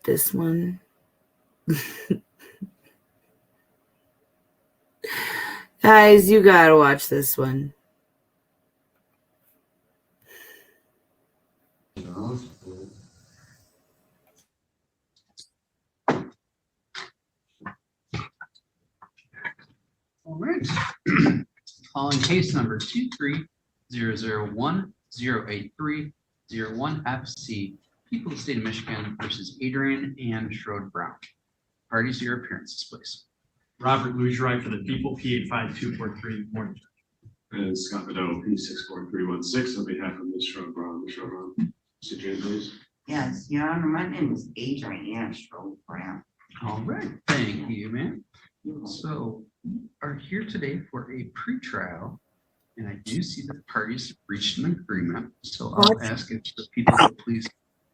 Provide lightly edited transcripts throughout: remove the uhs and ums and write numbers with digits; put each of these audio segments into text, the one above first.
this one. Guys, you gotta watch this one. All right. Calling case number 23001083001FC, people of the state of Michigan versus Adrian and Shrode Brown. Parties to your appearances, please. Robert Lugerai for the people, P85243, morning. And Scott Bedell, P64316, on behalf of Ms. Shrove Brown. Ms. Shrove Brown, sit down, please. Yes, Your Honor, my name is Adrian Shrove Brown. All right, thank you, ma'am. So we are here today for a pretrial, and I do see that the parties have reached an agreement. So I'll ask if the people will please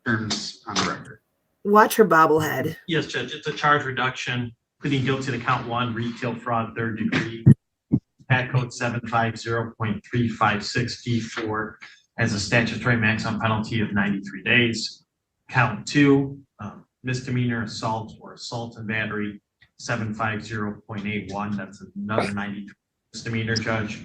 terms on the record. Watch her bobblehead. Yes, Judge, it's a charge reduction, pleading guilty to count 1, retail fraud, 3rd degree. PAT code 750.356D4 has a statutory maximum penalty of 93 days. Count 2, misdemeanor assault or assault and battery, 750.81. That's another 93 misdemeanor, Judge.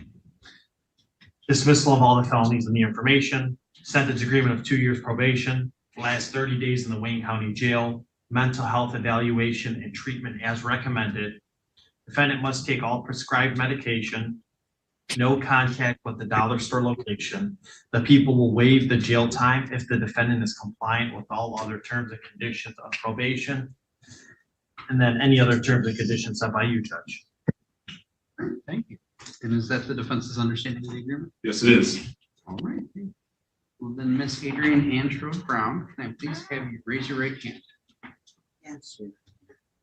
Dismissal of all the felonies in the information, sentence agreement of 2 years probation, last 30 days in the Wayne County Jail, mental health evaluation and treatment as recommended. Defendant must take all prescribed medication, no contact with the dollar store location. The people will waive the jail time if the defendant is compliant with all other terms and conditions of probation, and then any other terms and conditions set by you, Judge. All right, thank you. And is that the defense's understanding of the agreement? Yes, it is. All right. Well, then, Miss Adrian and Shrove Brown, can I please have you raise your right hand? Yes, sir.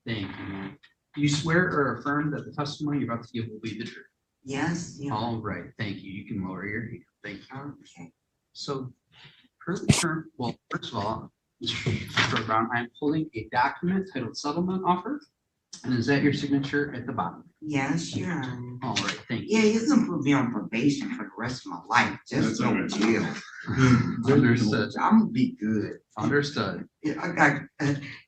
Thank you, ma'am. Do you swear or affirm that the testimony you're about to give will be the truth? Yes, Your Honor. All right, thank you. You can lower your hand. Thank you. Okay. So, per the term, well, first of all, Mr. Brown, I'm holding a document titled settlement offer. And is that your signature at the bottom? Yes, Your Honor. All right, thank you. Yeah, you can put me on probation for the rest of my life, just That's all no right. jail. Understood. I'm gonna be good. Understood. Yeah, I got,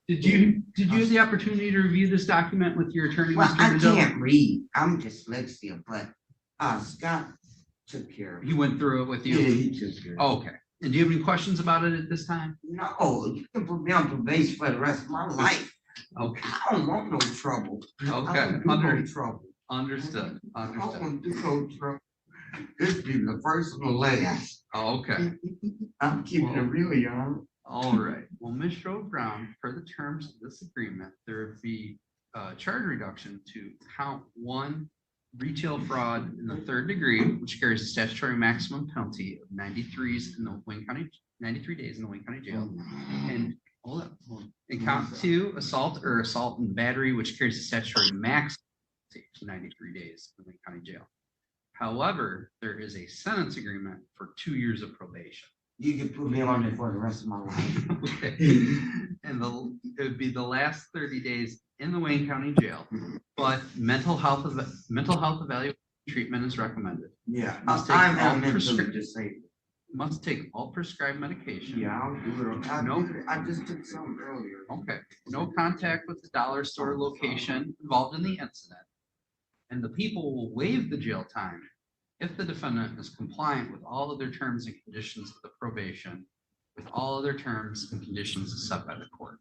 Did you have the opportunity to review this document with your attorney? well, Mr. I Riddell? can't read. I'm dyslexia, but Scott took care of it. He went through it with Yeah, you? he took care of it. Okay. And do you have any questions about it at this time? No, you can put me on probation for the rest of my life. Okay. I don't want no trouble. I Okay. don't do no trouble. Understood. I don't Understood. want to do no trouble. This be the first and the last. Okay. I'm keeping it real, y'all. All right. Well, Ms. Shrove Brown, per the terms of this agreement, there would be a charge reduction to count 1, retail fraud in the 3rd degree, which carries a statutory maximum penalty of 93 days in the Wayne County Jail. And hold up. And count 2, assault or assault and battery, which carries a statutory max penalty of 93 days in the Wayne County Jail. However, there is a sentence agreement for 2 years of probation. You can put me on it for the rest of my life. Okay. And it would be the last 30 days in the Wayne County Jail, but mental health evaluation treatment is recommended. Yeah, Must take I'm all mentally disabled. Must take all prescribed medication. Yeah, I'll do it. I just took some earlier. Okay. No contact with the dollar store location involved in the incident. And the people will waive the jail time if the defendant is compliant with all other terms and conditions of the probation, with all other terms and conditions set by the court.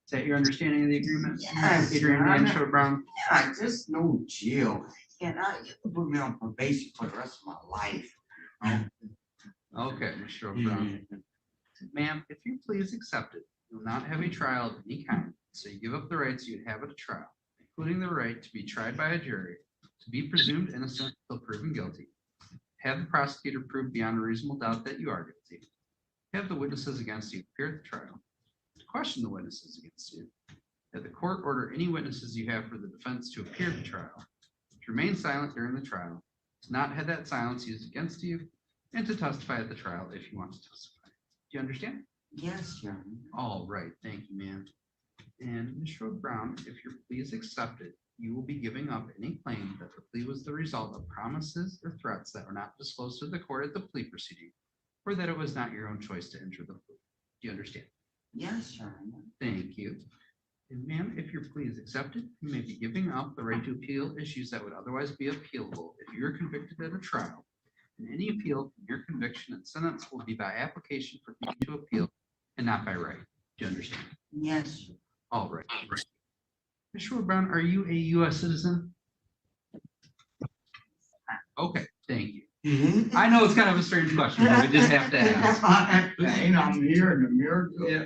Is that your understanding of the agreement? Yes, Adrian Your and Honor. Shrove Brown? Yeah, just no jail. And you can put me on probation for the rest of my life. Okay, Ms. Shrove Brown. Ma'am, if you please accept it, you will not have a trial of any kind, so you give up the rights you'd have at a trial, including the right to be tried by a jury, to be presumed innocent until proven guilty, have the prosecutor prove beyond a reasonable doubt that you are guilty, have the witnesses against you appear at the trial, to question the witnesses against you, have the court order any witnesses you have for the defense to appear at the trial, to remain silent during the trial, to not have that silence used against you, and to testify at the trial if you want to testify. Do you understand? Yes, Your Honor. All right, thank you, ma'am. And Ms. Shrove Brown, if you're please accept it, you will be giving up any claim that the plea was the result of promises or threats that were not disclosed to the court at the plea proceeding, or that it was not your own choice to enter the plea. Do you understand? Yes, Your Honor. Thank you. And ma'am, if your plea is accepted, you may be giving up the right to appeal issues that would otherwise be appealable if you're convicted at a trial. And any appeal from your conviction and sentence will be by application for you to appeal and not by right. Do you understand? Yes. All right. Mr. Brown, are you a U.S. citizen? Okay, thank you. Mhm. I know it's kind of a strange question, but we just have to ask. And I'm here in the mirror. Yeah.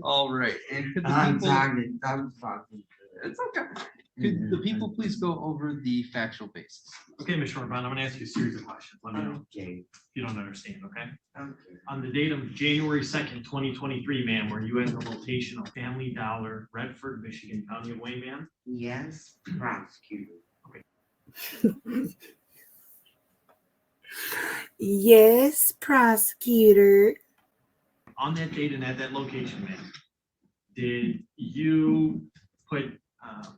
All right, and could the I'm people, talking, I'm talking. it's okay. Could the people please go over the factual basis? Okay, Mr. Brown, I'm gonna ask you a series of questions. Let me know Okay, if you don't understand, okay? okay. On the date of January 2nd, 2023, ma'am, were you at the location of Family Dollar, Redford, Michigan, County of Wayne, ma'am? Yes, prosecutor. Yes, prosecutor. On that date and at that location, ma'am, did you put,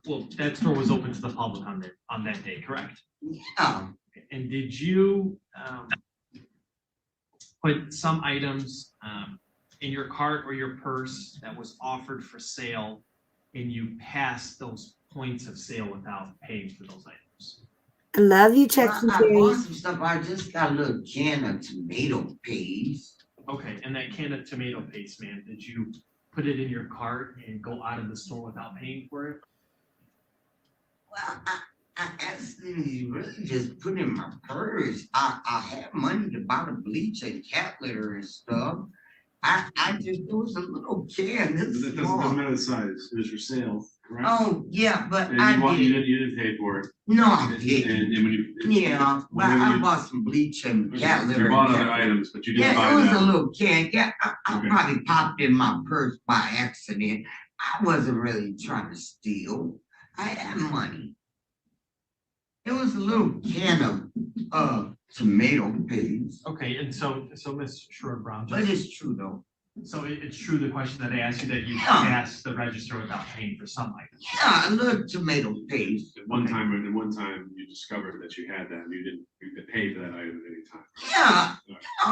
well, that store was open to the public on that day, correct? Yeah, And did you put some items in your cart or your purse that was offered for sale and you passed those points of sale without paying for those items? I love you, checks and I bought carries. some stuff, I just got a little can of tomato paste. Okay, and that can of tomato paste, man, did you put it in your cart and go out of the store without paying for it? Well, I actually really just put in my purse. I had money to buy the bleach and cat litter and stuff. I just, it was a little can, It this doesn't small. matter the size, it was for sale, correct? Oh, yeah, but And I you did, didn't pay for it. no, I And didn't. when you. Yeah, well, whenever I you- bought some bleach and cat litter. You and bought cat other litter. items, but you didn't Yeah, buy it was a that. little can. Yeah, I Okay. probably popped in my purse by accident. I wasn't really trying to steal. I had money. It was a little can of tomato paste, Okay, and so Ms. Sherwood-Brown, but just, it's true though. so it's true, the question that I asked you, that you Yeah. passed the register without paying for some items? Yeah, a little tomato paste. At one time, you discovered that you had that, and you could pay for that item at any time. Yeah,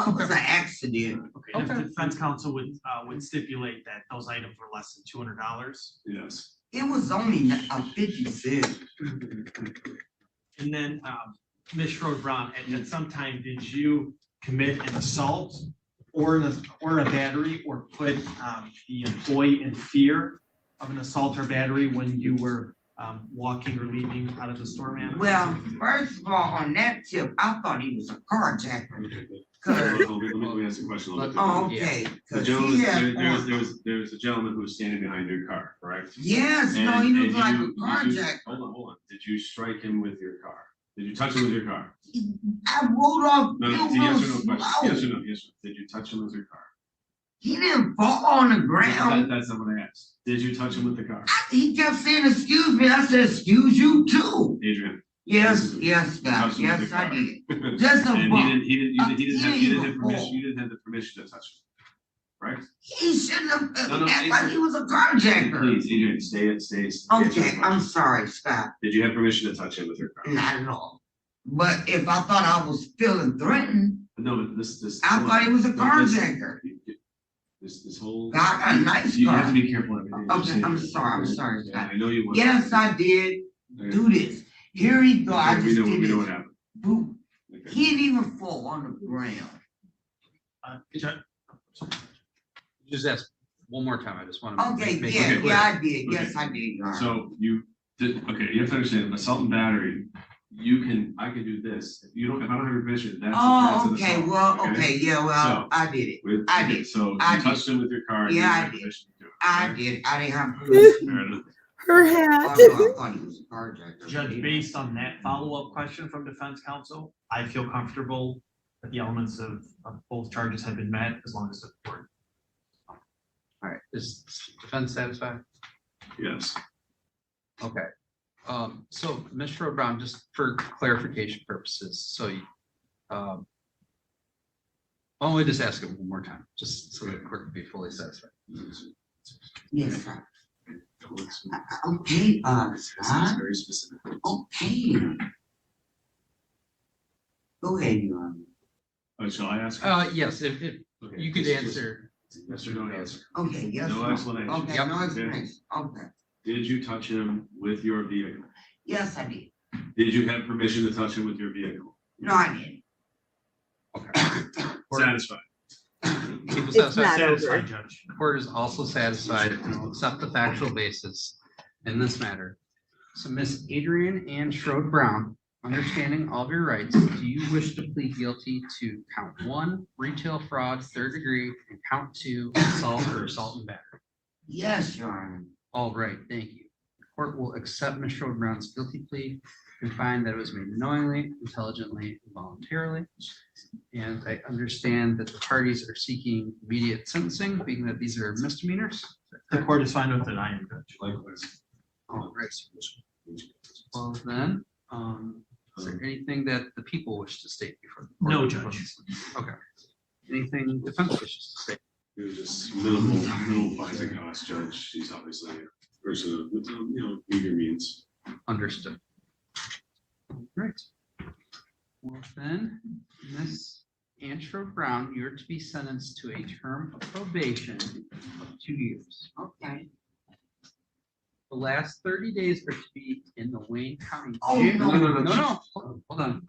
it was an accident. Okay, and if Okay. the defense counsel would stipulate that those items were less than $200. Yes. It was only a 50 cent. And then, Ms. Sherwood-Brown, at some time, did you commit an assault or a battery, or put the employee in fear of an assault or battery when you were walking or leaving out of the store, ma'am? Well, first of all, on that tip, I thought he was a carjacker. Let 'Cause- me ask a question a little bit. Oh, differently. okay. The 'Cause gentleman, he had there was a gentleman who was standing behind your car, correct? Yes, no, And- he and was like a you- carjacker. Hold on. Did you strike him with your car? Did you touch him with your car? I rolled off No, real, it's a yes or no real question. Yes or slow. no, yes or no. Did you touch him with your car? He didn't fall on the ground. That's not what I asked. Did you touch him with the car? He kept saying, excuse me. I said, excuse you too. Adrian. Yes, yes, You God, touched him with yes, the I car. did. Just a And bump. you didn't have even permission, fall. you didn't have the permission to touch him, right? He shouldn't have No, act like he was a carjacker. Please, Adrian, stay. Okay, I'm sorry, Scott. Did you have permission to touch him with your car? Not at all. But if I thought I was feeling threatened, No, but this. I thought he was a no, this- carjacker. This whole. I got a nice You have car. to be careful. everything you Okay, say. I'm sorry, Yeah, Scott. I know you want. Yes, I did Okay. do this. Here he go. I We just know did what this. happened. Boop. Okay. He didn't even fall on the ground. Just ask one more time, I just want to. Okay, make yeah, it clear. yeah, I did. Yes, I did. Your Honor. So you did, okay, you have to understand, assault and battery, I can do this. If I don't have your permission, that's Oh, an okay, assault, well, okay, yeah, well, So- I did it. With- I okay, did. So I you touched him with your car. and you Yeah, didn't I have did. permission to do it, I right? did. I didn't have permission. Fair enough. Her Oh, hat. no, I thought he was a carjacker. Judge, based on that follow-up question from defense counsel, I feel comfortable that the elements of both charges have been met as long as the court. All right, is defense satisfied? Yes. Okay. So Mr. Brown, just for clarification purposes, so you, why don't we just ask it one more time, just so the court can be fully satisfied? Yes, sir. It's Okay, Scott. very specific. Okay. Go ahead, Your Honor. Oh, shall I ask? Yes, if Okay, you could just- answer Yes or no answer. Okay, yes. No or explanation. Okay, Yep. no explanation. Okay. Did you touch him with your vehicle? Yes, I did. Did you have permission to touch him with your vehicle? No, I didn't. Satisfied. People It's satisfied. not Satisfied, over. Judge. The court is also satisfied and will accept the factual basis in this matter. So Miss Adrian Ann Schroed Brown, understanding all of your rights, do you wish to plead guilty to count 1, retail fraud, 3rd degree, and count 2, assault or assault and battery? Yes, Your Honor. All right, thank you. The court will accept Ms. Schroed Brown's guilty plea and find that it was made knowingly, intelligently, and voluntarily. And I understand that the parties are seeking immediate sentencing, being that these are misdemeanors. The court is fine with it, I am, Judge. Likewise. All right. Well, then, is there anything that the people wish to state before? the court? No, Judge. Okay. Anything defense wishes to state? It was just minimal fines and costs, Judge. She's obviously a person with, meager means. Understood. Great. Well, then, Ms. Ann Schroed Brown, you're to be sentenced to a term of probation of 2 years. Okay. The last 30 days are to be in the Wayne County. Oh, jail. no. Hold on.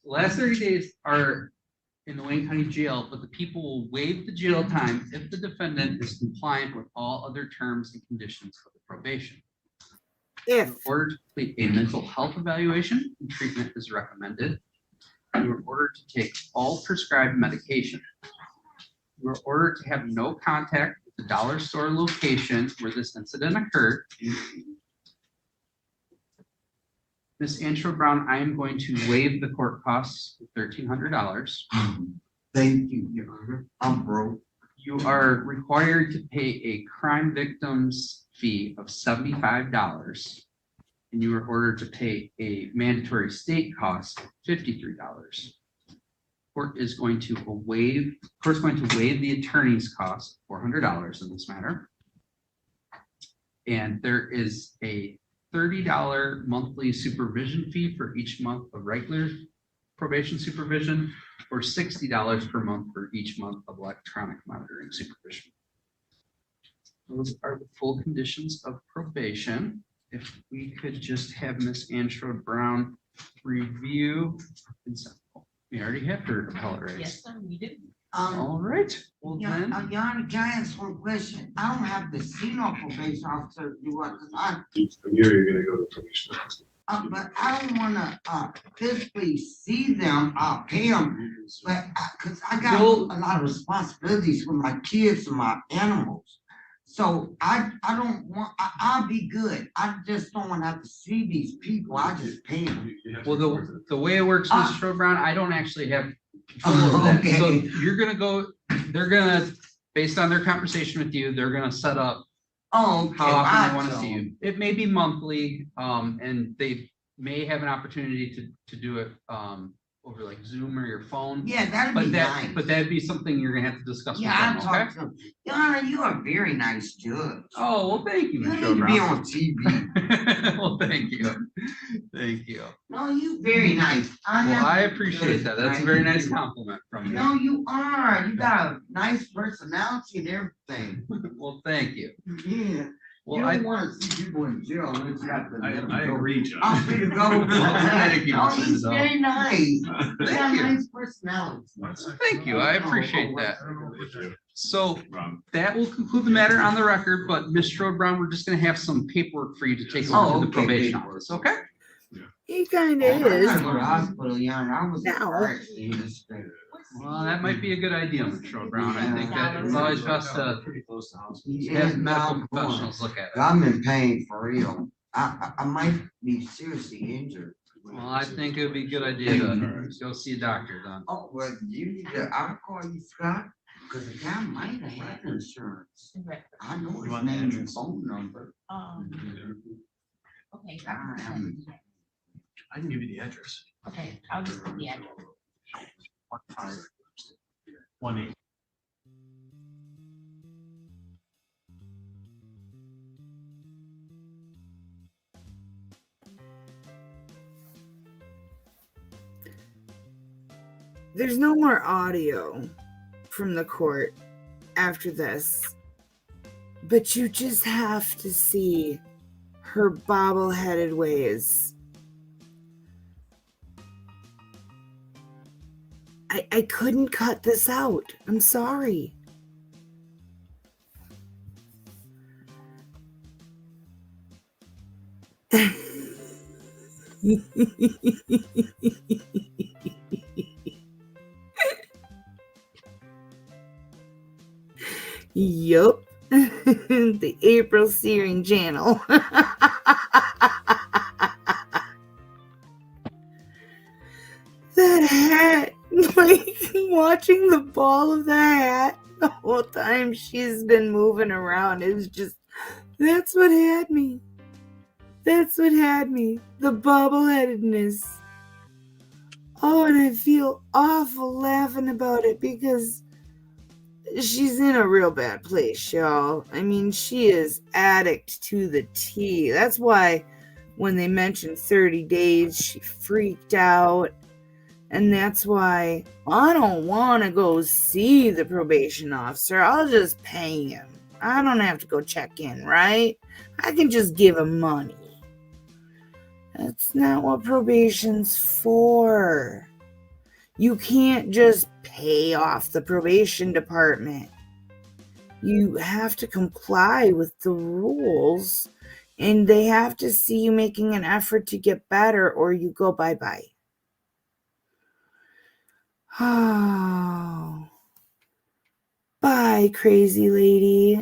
The last 30 days are in the Wayne County Jail, but the people will waive the jail time if the defendant is compliant with all other terms and conditions of the probation. If, In order to complete a mental health evaluation, and treatment is recommended. You are ordered to take all prescribed medication. You are ordered to have no contact with the dollar store location where this incident occurred. Ms. Ann Schroed Brown, I am going to waive the court costs of $1,300. Thank you, Your Honor. I'm broke. You are required to pay a crime victim's fee of $75. And you are ordered to pay a mandatory state cost of $53. Court is going to waive the attorney's cost, $400 in this matter. And there is a $30 monthly supervision fee for each month of regular probation supervision, or $60 per month for each month of electronic monitoring supervision. Those are the full conditions of probation. If we could just have Ms. Ann Schroed Brown review. We already have her appellate rights. Yes, sir, we do. All right, well Your then, Your Honor, can I ask one question? I don't have to see no probation officer, do I? 'Cause From here, you're gonna go to probation. but I don't wanna, physically see them, I'll pay them. But, cause I got a You'll- lot of responsibilities with my kids and my animals. So I don't want, I'll be good. I just don't wanna have to see these people. I just pay them. well, the way it works, Ms. Schroed Brown, I don't actually have control over that. So Okay. you're gonna go, they're gonna, based on their conversation with you, they're gonna set up Oh, okay. how often they I want to don't. see you. It may be monthly, and they may have an opportunity to do it, over like Zoom or your phone. Yeah, that'd But be that, nice. but that'd be something you're gonna have to discuss with Yeah, I'll them, talk okay? to them. Your Honor, you are a very nice judge. Oh, well, thank you, You Ms. need Schroed to be Brown. on TV. Well, thank you. Thank you. No, you very nice. Well, I appreciate that. That's a very nice Thank you. compliment from you. No, you are. You got a nice personality and everything. Well, thank you. Yeah. Well, You I, don't want to see people in jail unless you got the. I agree, Judge. I'm free to go. Thank you, No, Mr. he's Zelle. very nice. You got a Thank you. nice personality. Thank you. I appreciate that. So Rob, that will conclude the matter on the record, but Ms. Schroed Brown, we're just gonna have some paperwork for you to take Oh, over to the okay, probation paperwork. office, okay? he kinda I gotta is. go to the hospital, Your Honor. I was No. embarrassed in this thing. Well, that might be a good idea, Ms. Schroed Brown. I think that it's always best to pretty close to house. Yeah, have medical I'm going. professionals look at it. I'm in pain for real. I might be seriously injured. Well, I think it would be a good idea to go see a doctor then. Oh, well, you need to, I'll call you Scott, because the guy might have had insurance. I know You his want the name and address? phone number. Okay. I can give you the address. Okay, I'll just put the address. 1-8. There's no more audio from the court after this. But you just have to see her bobble-headed ways. I couldn't cut this out. I'm sorry. Yup. The April Searing channel. That hat, like watching the ball of the hat the whole time she's been moving around is just, that's what had me. That's what had me. The bubble-headedness. Oh, and I feel awful laughing about it because she's in a real bad place, y'all. I mean, she is addict to the T. That's why when they mentioned 30 days, she freaked out. And that's why I don't want to go see the probation officer. I'll just pay him. I don't have to go check in, right? I can just give him money. That's not what probation's for. You can't just pay off the probation department. You have to comply with the rules, and they have to see you making an effort to get better, or you go bye-bye. Oh. Bye, crazy lady.